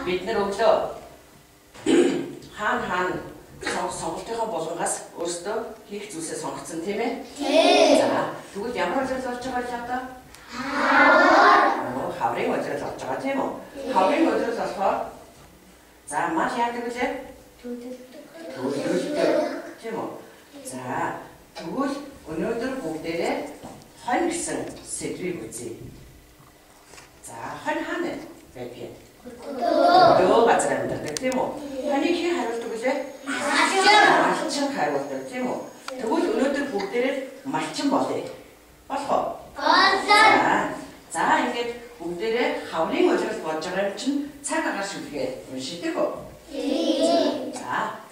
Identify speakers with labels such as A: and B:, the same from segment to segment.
A: бид нар өглөө хаан сонголтынхаа болгонгаас өөрсдөө хийх зүйлсээ сонгоцсон тийм ээ? Тийм. За тэгвэл ямар ажил болж байгаа л одоо? Хаврын ажил болж байгаа тийм үү? Хаврын ажил болохоор за мал яадаг үлээ? Төлөвлөдөг. Тийм үү? За тэгвэл өнөөдөр бүгдээрээ хонь гэсэн сэдвийг үзье. За хонь хаана байдгийг? Өдөө газар амьдардаг тийм үү? Хоньыг хэн хариулдаг үлээ? Малчин хариулдаг тийм үү? Тэгвэл өнөөдөр бүгдээрээ малчин болъё. Болох уу? Болоо. За ингээд бүгдээрээ хаврын ажил болж байгаа юм чинь цаг агаар шүлгээ уншдаг уу? Тийм. За.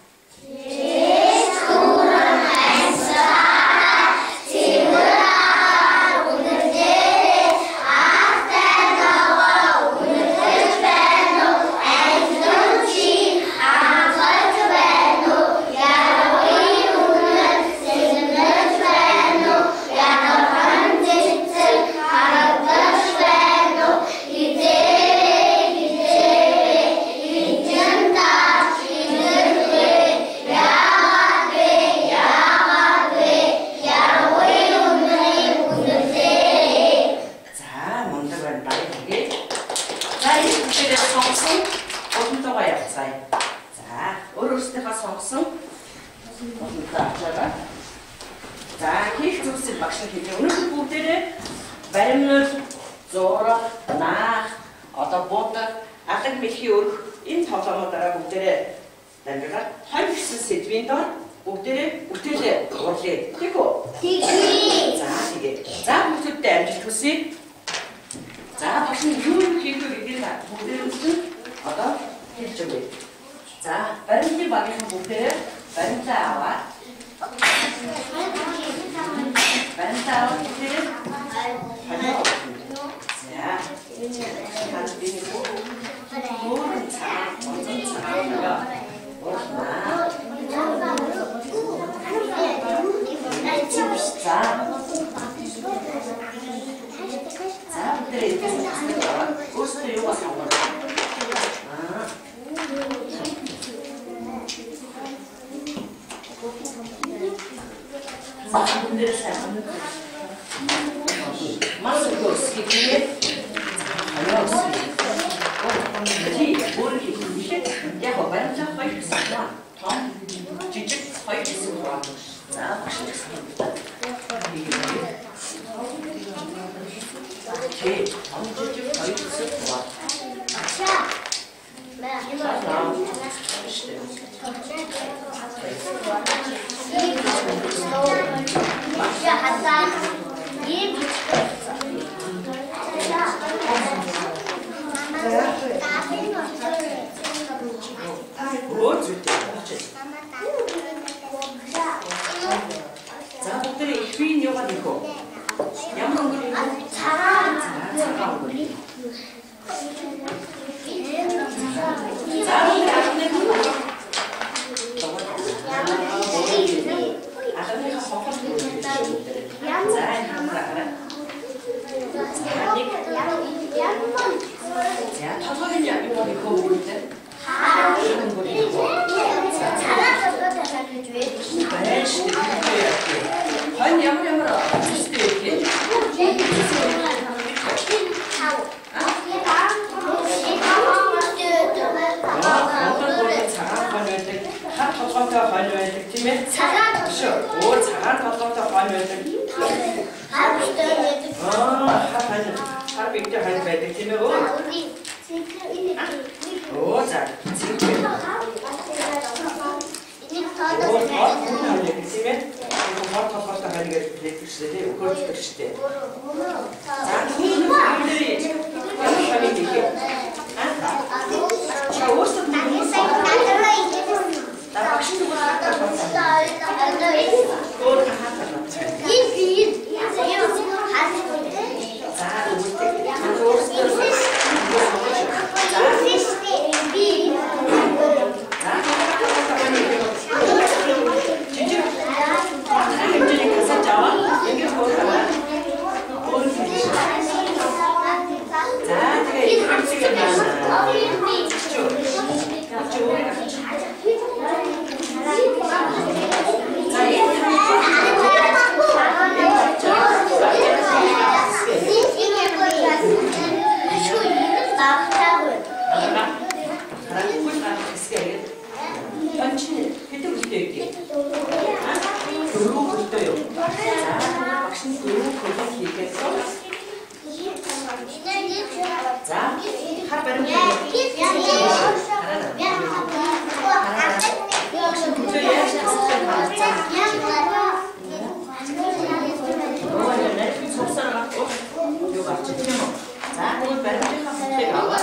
A: 번치는 그때 우리도 이렇게 도로 붙어요. 자, 박신 도로 거기 길게 써. 자, 하빠는 자, 오늘 빨리 한번 나와.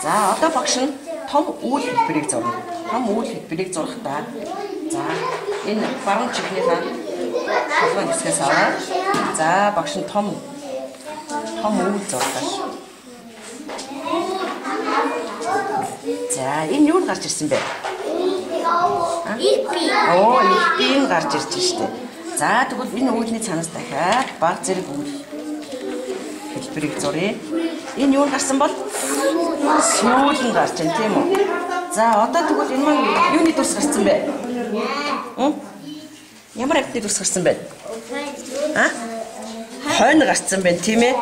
A: За одоо багш нь том үйл хэлбэрийг зурна. Том үйл хэлбэрийг зурхдаа за энэ баруун чихнийхаа толгойн хэсгээс аваад за багш нь том үйл зурлаа. За энэ юу гарч ирсэн бэ? Их бие гарч ирж штэ. За тэгвэл энэ үйлний цанаас дахиад баг зэрэг үйл хэлбэрийг зуръя. Энэ юу гарсан бол сүүлэн гарч байна тийм үү? За одоо тэгвэл энэ маань юуны дурс гарсан бэ? Ямар амтны дурс гарсан бэ? Хонь гарсан байна тийм ээ?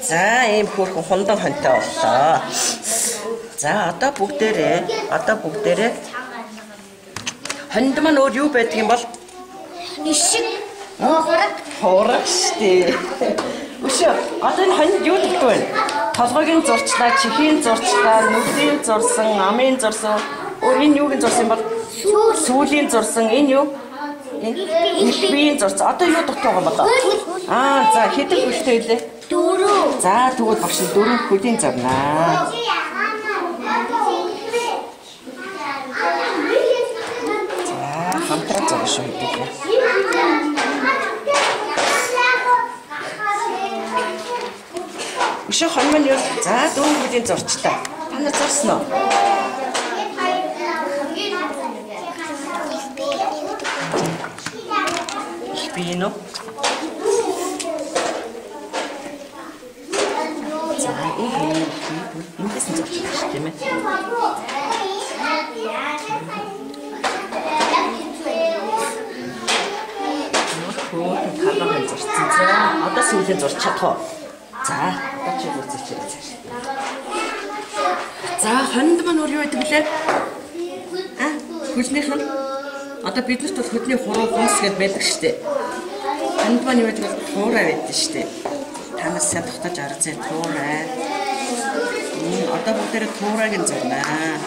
A: За ийм хөөрхөн хундан хоньтой боллоо. За одоо бүгдээрээ хонд маань өөр юу байдаг юм бол?
B: Ишиг
A: Хураг штэ. Өшөө одоо энэ хонд юу гэдэг вэ? Толгойн зурчлаа, чихийн зурчлаа, нүдийн зурсан, амын зурсан. Өөр энэ юугийн зурсан бол? Сүүлийн зурсан. Энэ юу? Их биеийн зурсан. Одоо юу дутуу байгаа юм бол? За хэдэн хүлтэй илээ?
B: 4.
A: За тэгвэл багш 4 хүлийн зарнаа. За хамтраа зурж шүү хэдүүлээ. Өшөө хонь маань юу? За 4 хүлийн зурчлаа. Та нар зурсан уу? Их биеийн үү? Эндээс нь зурчих шүү тийм ээ. Талбай зурсан. За одоо сүүлийн зурч чадах уу? За одоо чи үзээч яа цааш. За хонд маань өөр юу байдаг вүлээ? Хөлнийх нь одоо биднэрт бол хөдний хуруу хүнс гэдээ байдаг шүү дээ. Хонд маань юу байдаг вэ? Хуурай байдаг шүү дээ. Та нар сайн тогтоож арзаа туурай. Одоо бүгдээрээ туурайг нь зурнаа.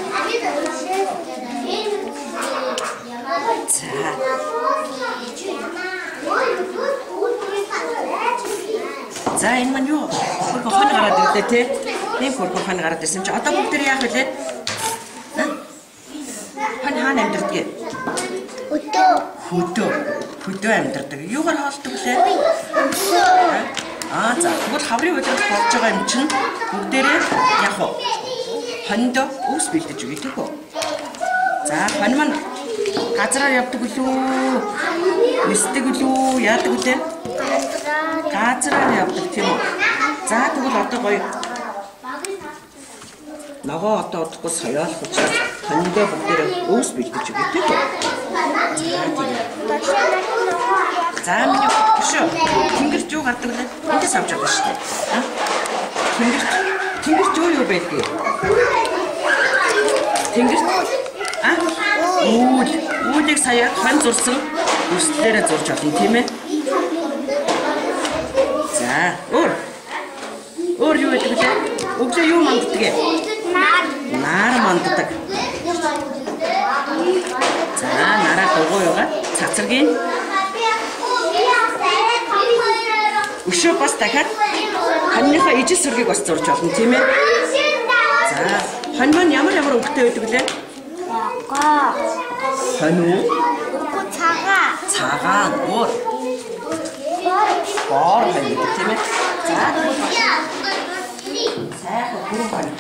A: За. За энэ маань юу? Хөрхөн хонь гараад ирлээ те. Нэг хөрхөн хонь гараад ирсэн чи одоо бүгдээрээ яах вэ? Хонь хаана амьдардаг? Хөдөө амьдардаг. Юугаар хоолдог лээ? За тэгвэл хаврын өдрөд болж байгаа юм чинь бүгдээрээ яах вэ? Хонд өвс бэлдэж өгье тийм үү? За хонь маань газараар явдаг үлээ. Нисдэг үлээ. Яадаг үлээ? Газараар явдаг тийм үү? За тэгвэл одоо гоё. Ногоо одоо удахгүй соёолох учраас хондоо бүгдээрээ өвс бэлдэж өгье тийм үү? За миний өшөө тэнгэрч юу гардаг вэ? Эндээс авч байгаа шүү дээ. Тэнгэрч юу байдгийг? Тэнгэрч үүлийг сая хон зурсан үстлээрээ зурж олно тийм ээ. За өөр юу байдаг вэ? Өглөө юу манддаг вэ? Нар манддаг. За нараа дугуй юугаа цацрагийн өшөө бас дахиад хоньныхоо ижил сүргийг бас зурж олно тийм ээ. За хонь маань ямар өвгтэй байдаг вэ? Хонь уу?
B: Цагаан.
A: Өөр. тийм ээ. За сайхан бүрэн.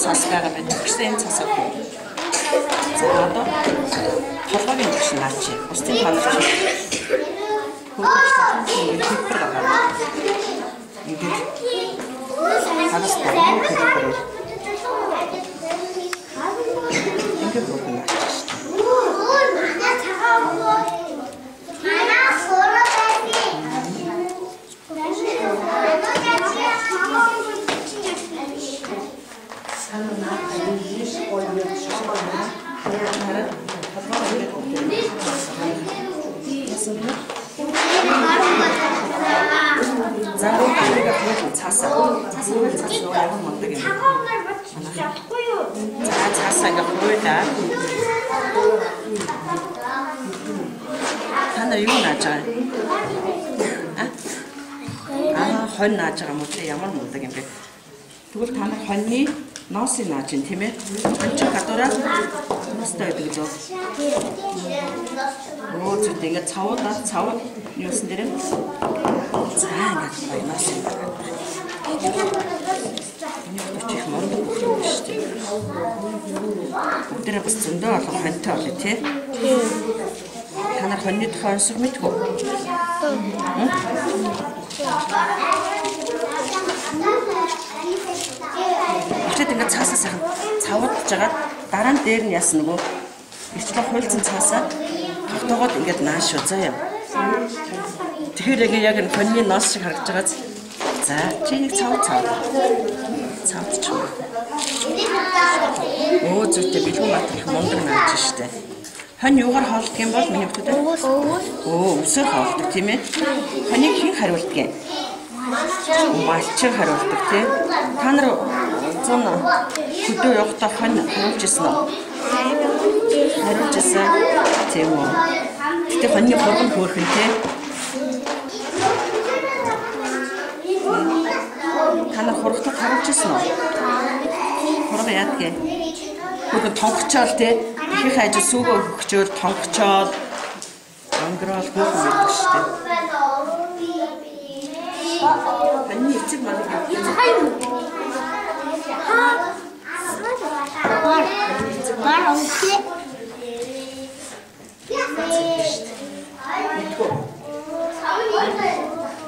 A: Цасгаараа бид тэгсэн цасаг. За одоо толгойн багш наач. Бусдын толгой. Хөөж байгаа. Ингээд хагас байгаа. Ингээд бүгд наач. За өөрөөр цаасаа яг мундаг юм. За цаасаа яг хөөдөө. Та нар юу нааж байгаа? Хонь нааж байгаа юм уу? Ямар мундаг юм бэ? Тэгвэл та нар хоньны ноосыг нааж ин тийм ээ. Хонь ч гадуураа ноостой гэдэг лөө. Оо зүт ингээд цав юусэн дээрээ. За ингээд гоё ноосыг. Чих мундаг шүү дээ. Бүгдээ бас зөндөө олон хоньтой болоо тий. Та нар хоньны тухай онцлог мэдгүй. Өчигд ингээд цаасаа сайхан цавуудж жагаад дараа нь дээр нь яасан нөгөө ирчлэг хуйлцсан цаасаа тогтоогоод ингээд нааш шүү заа юм. Тэгэхээр яг энэ хоньны ноос шиг харагдаж байгаа. За чи нэг цавч. Оо зүгтээ бэлгүү мат их мундаг нааж штэ. Хонь юугаар хоолдог юм бол миний хөтөд? Оо өсөөр хоолдог тийм ээ. Хоньыг хэн хариулдаг юм? Малчир хариулдаг тийм. Та нар зүүн хөдөө явахдаа хонь хариулж ирсэн үү? Хариулж ирсэн. Тийм үү. Гэтэ хоньны хурган хөөрхөн тийм. Та нар хургатыг хариулж ирсэн үү? Хурга яадгээ? Хөргөн тонгочоол тийм. Их хайж сүүгөө хөгчөөр тонгочоол анграал хөөрхөн байдаг шүү дээ. Хоньны эцэг малыг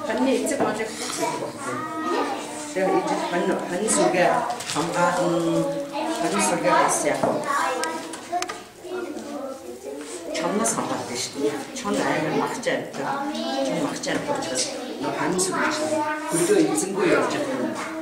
A: хоньны эцэг малыг хонь сүргээ хамгаална хонь сүргээ бас яг чамнаас хамгаалдаг шүү дээ. Чон аймаг магчаа байдаг. Чон магчаа учраас хонь сүргэж хөдөө эзэнгүй явж байгаа.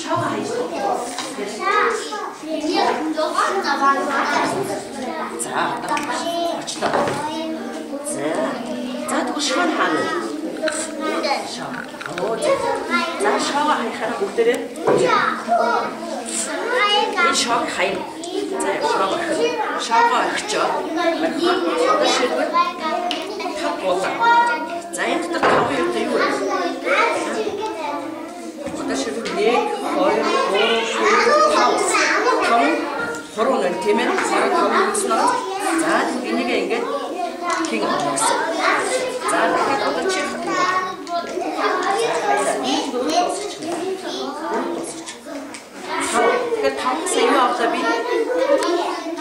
A: 샤워하시죠. 자, 갑시다. 자, 또 시원하는. 자, 샤워하는 옷들은 이 샤워하는. 자, 샤워하죠. 어떤 식으로 타고 자, 이제 타고요, 돼요. 어떤 식으로 네 거의 걸어오는 되면 걸어오는 수나 자, 이게 이게 king 없어. 자, 이렇게 어떤 책 그 다음 생각 없다 비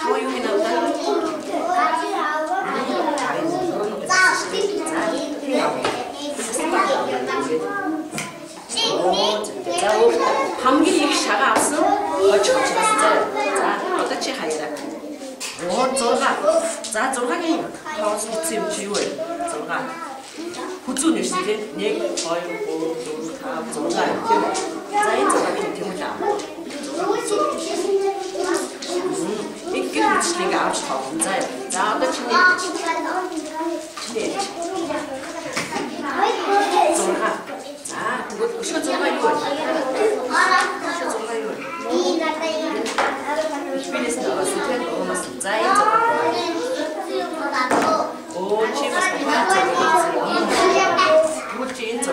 A: 더 용이 나온다. 자, 감기 샤가 없어. 자, 어떻게 하이라? 자, 저가게 하우스 팀 지원. 저가 고추는 시대 네 거의 다 저가 자, 저가 팀팀이다. 이게 미치니까 아주 좋은 자, 자, 어떻게 네. 저가 자, 그거 저가 이거. 저가 이거. Ich aber so viel, warum hast du Zeit? Oh, Jim, was für gut, Jim, so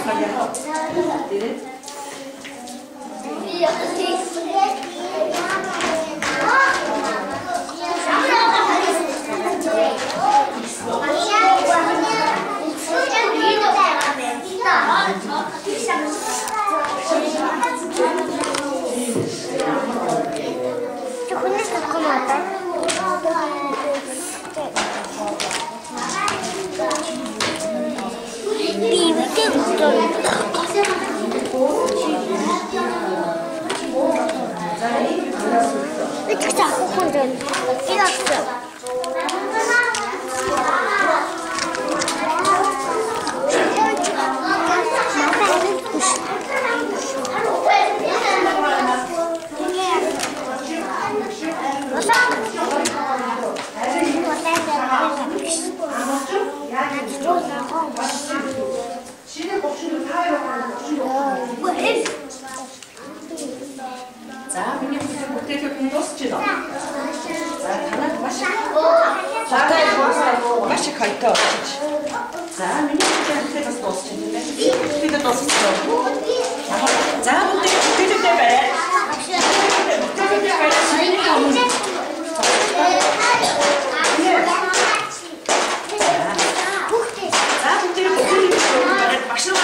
A: 관련 복대를
B: 이렇게 자꾸 혼자 이랬어.
A: 자, 민니 복대 좀 넣었지도. 자, 하나 맛이. 자, 맛이 갈까? 자, 민니 복대가 넣었지는데. 복대가 넣었어. 자, 복대 좀 빼. 복대 좀 빼. 자, 복대를 빼. 박수 와.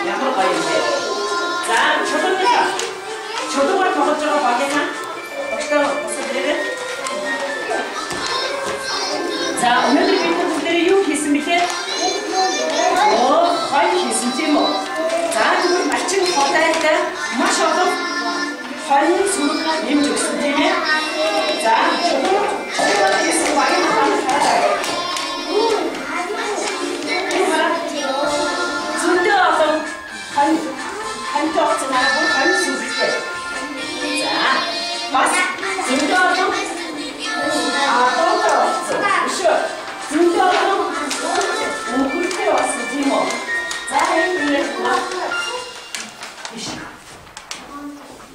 A: 양모 거예요, 자, 저도가 저것저것 막에나 자, 오늘들 비트 분들이 요 계십니까? 거의 계신지 뭐. 자, 그걸 마침 거다할 때 마셔도 거의 수록가 임죽습니다. 자, 저도 계신 많이 나가는 사람. 준비하고 한쪽 지나고 한 수비대. 자, 마스 준비하고 준비하고 그렇게 왔으지 뭐. 자,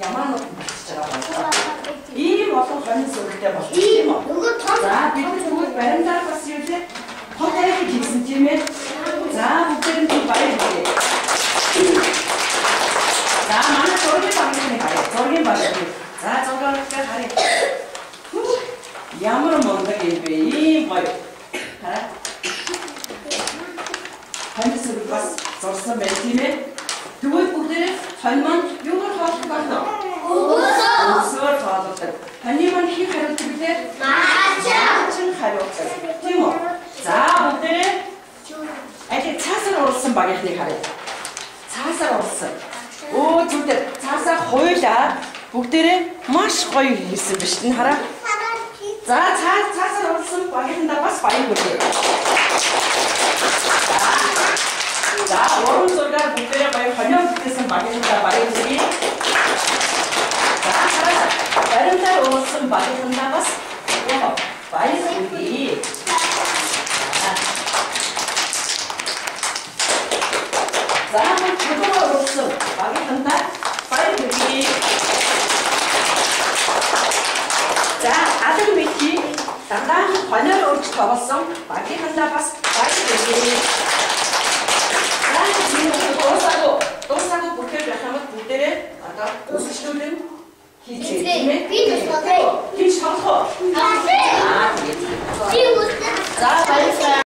A: 야만놓고 맛있더라고요. 이 와서 가는 소리 때 맛있지 뭐. 자, 비트 베란다 갔을 때 호텔에 김치찜에 자, 국제는 좀 빨리 가게. 자, 많은 저렇게 방송에 가요. 저렇게 봐요. 자, 저렇게 가래. 야무로 먹는 게 이 뭐요? 가라. 한수를 봤어 맨 팀에 두고 국들이 한만 요걸 하고 갔어. 우스월 도와줬다. 한님은 히 가르칠 때 맞아. 가르쳤어. 팀어. 자, 국들이 이렇게 차스를 얻었으면 막이한테 가래. 차스를 얻었어. 오, 둘때 차스 호일다. 국들이 마시 호일 있으면 하라. 자, 차스를 얻었으면 막이한다. 마시 빠이 거지. 자, 오른손이랑 국들이 많이 걸려붙겠으면 막이한다. 말해주기. 자, 살아서 다른 날 얻었으면 막이한다. 마시. 많이 쓰기. 자, 한번 주도가 없어. 막이 한다. 빨리 들기. 자, 아들 미키. 당당 관여를 옳지 잡았어. 막이 어디 한다 봐야 되지. 자, 지금 또 싸고 국대를 하면 국대를 아까 우수시도든 기체 김치 청소. 자, 빨리